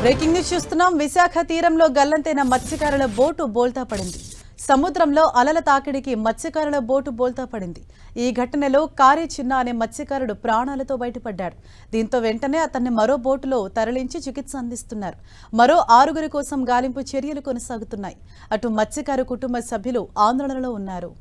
Breaking news చూస్తున్నాం. విశాఖ తీరంలో గల్లంతైన మత్స్యకారుల బోటు బోల్తా పడింది. సముద్రంలో అలల తాకిడికి మత్స్యకారుల బోటు బోల్తా పడింది. ఈ ఘటనలో కారే చిన్న అనే మత్స్యకారుడు ప్రాణాలతో బయటపడ్డాడు. దీంతో వెంటనే అతన్ని మరో బోటులో తరలించి చికిత్స అందిస్తున్నారు. మరో 6 కోసం గాలింపు చర్యలు కొనసాగుతున్నాయి. అటు మత్స్యకారు కుటుంబ సభ్యులు ఆందోళనలో ఉన్నారు.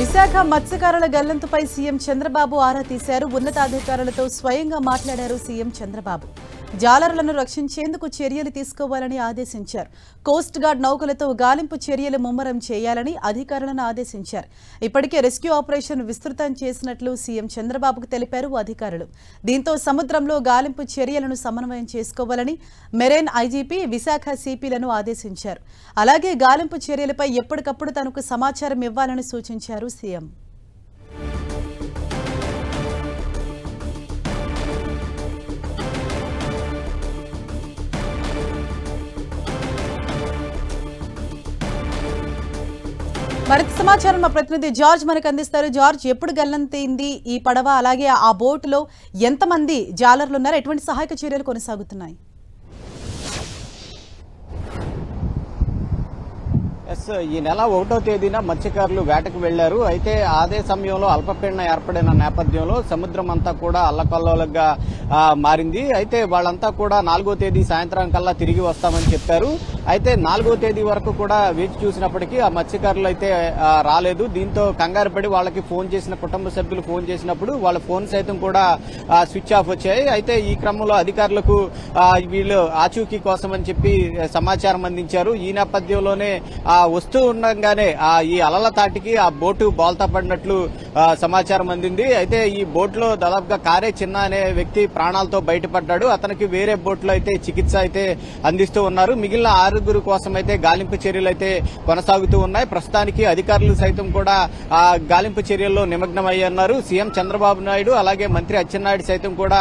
విశాఖ మత్స్యకారుల గల్లంతుపై సీఎం చంద్రబాబు ఆరా తీశారు. ఉన్నతాధికారులతో స్వయంగా మాట్లాడారు సీఎం చంద్రబాబు. జాలరులను రక్షించేందుకు చర్యలు తీసుకోవాలని ఆదేశించారు. కోస్ట్ గార్డ్ నౌకలతో గాలింపు చర్యలు ముమ్మరం చేయాలని అధికారులను ఆదేశించారు. ఇప్పటికే రెస్క్యూ ఆపరేషన్ విస్తృతం చేసినట్లు సీఎం చంద్రబాబుకు తెలిపారు అధికారులు. దీంతో సముద్రంలో గాలింపు చర్యలను సమన్వయం చేసుకోవాలని మెరైన్ ఐజీపీ, విశాఖ సిపిలను ఆదేశించారు. అలాగే గాలింపు చర్యలపై ఎప్పటికప్పుడు తనకు సమాచారం ఇవ్వాలని సూచించారు సీఎం. మరింత సమాచారం మా ప్రతినిధి జార్జ్ మనకు అందిస్తారు. జార్జ్, ఎప్పుడు గల్లంతైంది ఈ పడవ? అలాగే ఆ బోటులో ఎంతమంది జాలర్లు ఉన్నారు? ఎటువంటి సహాయక చర్యలు కొనసాగుతున్నాయి? ఈ నెల 1వ తేదీన మత్స్యకారులు వేటకు వెళ్లారు. అయితే అదే సమయంలో అల్పపీడనం ఏర్పడిన నేపథ్యంలో సముద్రం అంతా కూడా అల్లకల్లోలంగా మారింది. అయితే వాళ్ళంతా కూడా 4వ తేదీ సాయంత్రం కల్లా తిరిగి వస్తామని చెప్పారు. అయితే 4వ తేదీ వరకు కూడా వేచి చూసినప్పటికీ ఆ మత్స్యకారులు అయితే రాలేదు. దీంతో కంగారు పడి వాళ్ళకి ఫోన్ చేసిన కుటుంబ సభ్యులు ఫోన్ చేసినప్పుడు వాళ్ళ ఫోన్ సైతం కూడా స్విచ్ ఆఫ్ వచ్చాయి. అయితే ఈ క్రమంలో అధికారులకు వీళ్ళు ఆచూకీ కోసం అని చెప్పి సమాచారం అందించారు. ఈ నేపథ్యంలోనే వస్తూ ఉండగానే ఈ అలల తాటికి ఆ బోటు బోల్తా పడినట్లు సమాచారం అందింది. అయితే ఈ బోట్లో దాదాపుగా కారే చిన్న అనే వ్యక్తి ప్రాణాలతో బయటపడ్డాడు. అతనికి వేరే బోట్లో అయితే చికిత్స అయితే అందిస్తూ ఉన్నారు. మిగిలిన 6 కోసం అయితే గాలింపు చర్యలు అయితే కొనసాగుతూ ఉన్నాయి. ప్రస్తుతానికి అధికారులు సైతం కూడా గాలింపు చర్యల్లో నిమగ్నమయ్యన్నారు. సీఎం చంద్రబాబు నాయుడు అలాగే మంత్రి అచ్చెన్నాయుడు సైతం కూడా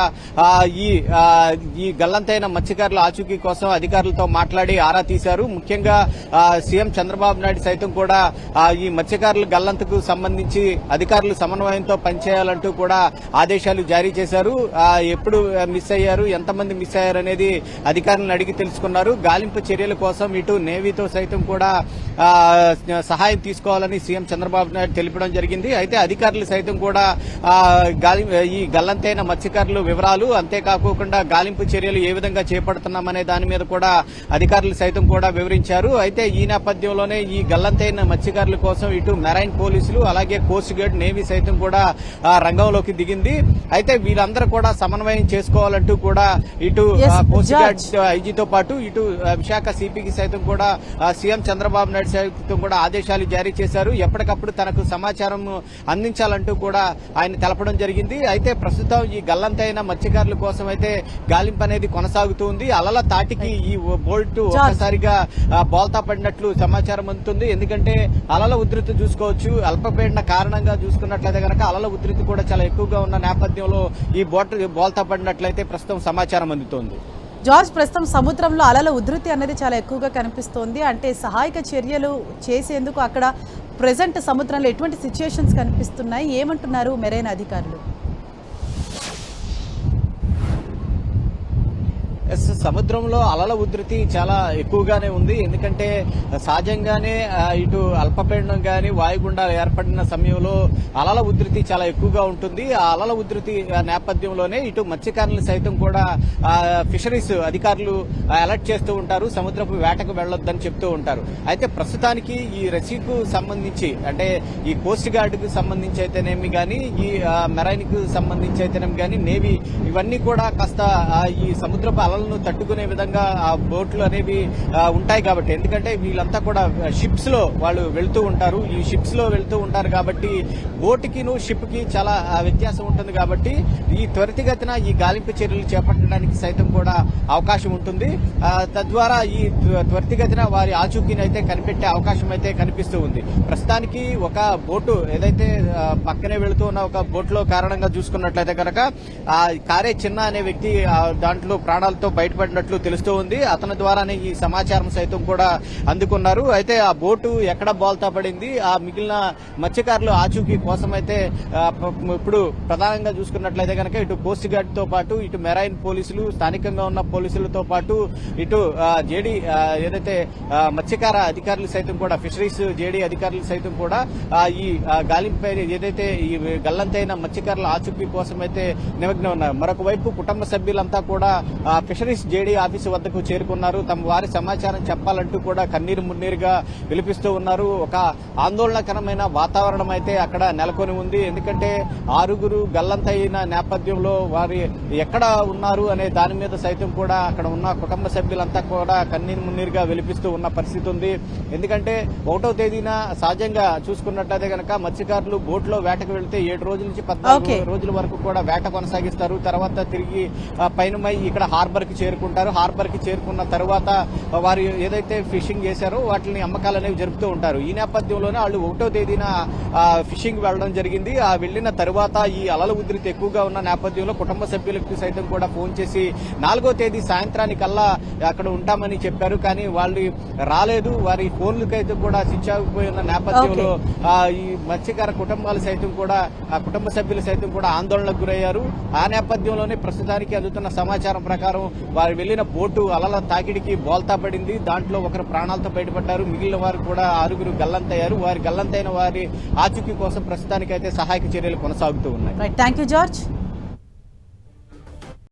ఈ గల్లంతైన మత్స్యకారుల ఆచూకీ కోసం అధికారులతో మాట్లాడి ఆరా తీశారు. ముఖ్యంగా సీఎం చంద్రబాబు నాయుడు సైతం కూడా ఈ మత్స్యకారుల గల్లంతుకు సంబంధించి అధికారులు సమన్వయంతో పనిచేయాలంటూ కూడా ఆదేశాలు జారీ చేశారు. ఎప్పుడు మిస్ అయ్యారు, ఎంతమంది మిస్ అయ్యారు అనేది అధికారులను అడిగి తెలుసుకున్నారు. గాలింపు చర్యల కోసం ఇటు నేవీతో సైతం కూడా సహాయం తీసుకోవాలని సీఎం చంద్రబాబు నాయుడు తెలిపడం జరిగింది. అయితే అధికారులు సైతం కూడా ఈ గల్లంతైన మత్స్యకారుల వివరాలు, అంతేకాకుండా గాలింపు చర్యలు ఏ విధంగా చేపడుతున్నామనే దాని మీద కూడా అధికారులు సైతం కూడా వివరించారు. అయితే ఈ నేపథ్యంలోనే ఈ గల్లంతైన మత్స్యకారుల కోసం ఇటు మెరైన్ పోలీసులు అలాగే కోస్ట్ గార్డ్, నేవీ సైతం కూడా రంగంలోకి దిగింది. అయితే వీళ్ళందరూ కూడా సమన్వయం చేసుకోవాలంటూ కూడా ఇటు కోస్ట్ గార్డ్ ఐజీతో పాటు ఇటు విశాఖ సిపికి సైతం కూడా సీఎం చంద్రబాబు నాయుడు సైతం కూడా ఆదేశాలు జారీ చేశారు. ఎప్పటికప్పుడు తనకు సమాచారం అందించాలంటూ కూడా ఆయన తెలపడం జరిగింది. అయితే ప్రస్తుతం ఈ గల్లంతైన మత్స్యకారుల కోసం అయితే గాలింపు అనేది కొనసాగుతుంది. అలల తాటికి ఈ బోల్ట్ ఒక్కసారిగా బోల్తా పడినట్లు సమాచారం అందుతుంది. ఎందుకంటే అలల ఉధృతి చూసుకోవచ్చు. అల్పపీడన కారణంగా చూసుకున్నట్లయితే కనుక అలల ఉధృతి కూడా చాలా ఎక్కువగా ఉన్న నేపథ్యంలో ఈ బోల్తా పడినట్లయితే ప్రస్తుతం సమాచారం అందుతోంది. జార్జ్, ప్రస్తుతం సముద్రంలో అలల ఉధృతి అనేది చాలా ఎక్కువగా కనిపిస్తోంది. అంటే సహాయక చర్యలు చేసేందుకు అక్కడ ప్రెజెంట్ సముద్రంలో ఎటువంటి సిచ్యుయేషన్స్ కనిపిస్తున్నాయి? ఏమంటున్నారు మెరైన్ అధికారులు? సముద్రంలో అలల ఉధృతి చాలా ఎక్కువగానే ఉంది. ఎందుకంటే సహజంగానే ఇటు అల్పపీడనం గాని వాయుగుండాలు ఏర్పడిన సమయంలో అలల ఉధృతి చాలా ఎక్కువగా ఉంటుంది. ఆ అలల ఉధృతి నేపథ్యంలోనే ఇటు మత్స్యకారులు సైతం కూడా ఫిషరీస్ అధికారులు అలర్ట్ చేస్తూ ఉంటారు. సముద్రపు వేటకు వెళ్లొద్దని చెప్తూ ఉంటారు. అయితే ప్రస్తుతానికి ఈ రెస్క్యూకు సంబంధించి అంటే ఈ కోస్ట్ గార్డ్ కు సంబంధించి అయితేనేమి గాని ఈ మెరైన్ కు సంబంధించి అయితేనేమి గాని నేవీ ఇవన్నీ కూడా కాస్త ఈ సముద్రపు అలలను తట్టుకునే విధంగా ఆ బోట్లు అనేవి ఉంటాయి కాబట్టి, ఎందుకంటే వీళ్ళంతా కూడా షిప్స్ లో వాళ్ళు వెళ్తూ ఉంటారు. ఈ షిప్స్ లో వెళ్తూ ఉంటారు కాబట్టి బోటుకిను షిప్ కి చాలా వ్యత్యాసం ఉంటుంది కాబట్టి ఈ త్వరితగతిన ఈ గాలింపు చర్యలు చేపట్టడానికి సైతం కూడా అవకాశం ఉంటుంది. తద్వారా ఈ త్వరితగతిన వారి ఆచూకీని అయితే కనిపెట్టే అవకాశం అయితే కనిపిస్తూ ఉంది. ప్రస్తుతానికి ఒక బోటు ఏదైతే పక్కనే వెళుతూ ఉన్న ఒక బోట్ లో కారణంగా చూసుకున్నట్లయితే కనుక ఆ కారే చిన్న అనే వ్యక్తి దాంట్లో ప్రాణాలతో బయటపడినట్లు తెలుస్తూ ఉంది. అతని ద్వారానే ఈ సమాచారం సైతం కూడా అందుకున్నారు. అయితే ఆ బోటు ఎక్కడ బోల్తా పడింది, ఆ మిగిలిన మత్స్యకారులు ఆచూకీ కోసం అయితే ఇప్పుడు ప్రధానంగా చూసుకున్నట్లయితే కనుక ఇటు కోస్ట్ గార్డ్ తో పాటు ఇటు మెరైన్ పోలీసులు, స్థానికంగా ఉన్న పోలీసులతో పాటు ఇటు జేడీ ఏదైతే మత్స్యకార అధికారులు సైతం కూడా, ఫిషరీస్ జేడీ అధికారులు సైతం కూడా ఈ గాలింపై ఏదైతే ఈ గల్లంతైన మత్స్యకారుల ఆచూకీ కోసం అయితే నిమగ్నం ఉన్నారు. మరొక వైపు కుటుంబ సభ్యులంతా కూడా ఫిషరీస్ జేడీ ఆఫీసు వద్దకు చేరుకున్నారు. తమ వారి సమాచారం చెప్పాలంటూ కూడా కన్నీరు మున్నీరుగా విలిపిస్తూ ఉన్నారు. ఒక ఆందోళనకరమైన వాతావరణం అయితే అక్కడ నెలకొని ఉంది. ఎందుకంటే 6 గల్లంతైన నేపథ్యంలో వారి ఎక్కడ ఉన్నారు అనే దాని మీద సైతం కూడా అక్కడ ఉన్న కుటుంబ సభ్యులంతా కూడా కన్నీరు మున్నీరుగా విలిపిస్తూ ఉన్న పరిస్థితి ఉంది. ఎందుకంటే 1వ తేదీన సహజంగా చూసుకున్నట్లయితే కనుక మత్స్యకారులు బోట్లో వేటకు వెళ్తే 7 రోజుల నుంచి 14 రోజుల వరకు కూడా వేట కొనసాగిస్తారు. తర్వాత తిరిగి పైనమై ఇక్కడ హార్బర్ కి చేరుకుంటారు. హార్బర్ కి చేరుకున్న తర్వాత వారు ఏదైతే ఫిషింగ్ చేశారో వాటిని అమ్మకాలు అనేవి జరుపుతూ ఉంటారు. ఈ నేపథ్యంలోనే వాళ్ళు 1వ తేదీన ఫిషింగ్ వెళ్లడం జరిగింది. ఆ వెళ్లిన తర్వాత ఈ అలల ఉధృతి ఎక్కువగా ఉన్న నేపథ్యంలో కుటుంబ సభ్యులకు సైతం కూడా ఫోన్ చేసి 4వ తేదీ సాయంత్రానికల్లా అక్కడ ఉంటామని చెప్పారు. కానీ వాళ్ళు రాలేదు. వారి ఫోన్లకైతే కూడా స్విచ్ ఆగిపోయి ఉన్న నేపథ్యంలో ఈ మత్స్యకార కుటుంబాలు సైతం కూడా, ఆ కుటుంబ సభ్యులు సైతం కూడా ఆందోళనకు గురయ్యారు. ఆ నేపథ్యంలోనే ప్రస్తుతానికి అందుతున్న సమాచారం ప్రకారం వారు వెళ్లిన బోటు అలల తాకిడికి బోల్తా పడింది. దాంట్లో ఒకరు ప్రాణాలతో బయటపడ్డారు. మిగిలిన వారు కూడా 6 గల్లంతయ్యారు. వారి గల్లంతైన వారి ఆచూకీ కోసం ప్రస్తుతానికైతే సహాయక చర్యలు కొనసాగుతూ ఉన్నాయి. Thank you George.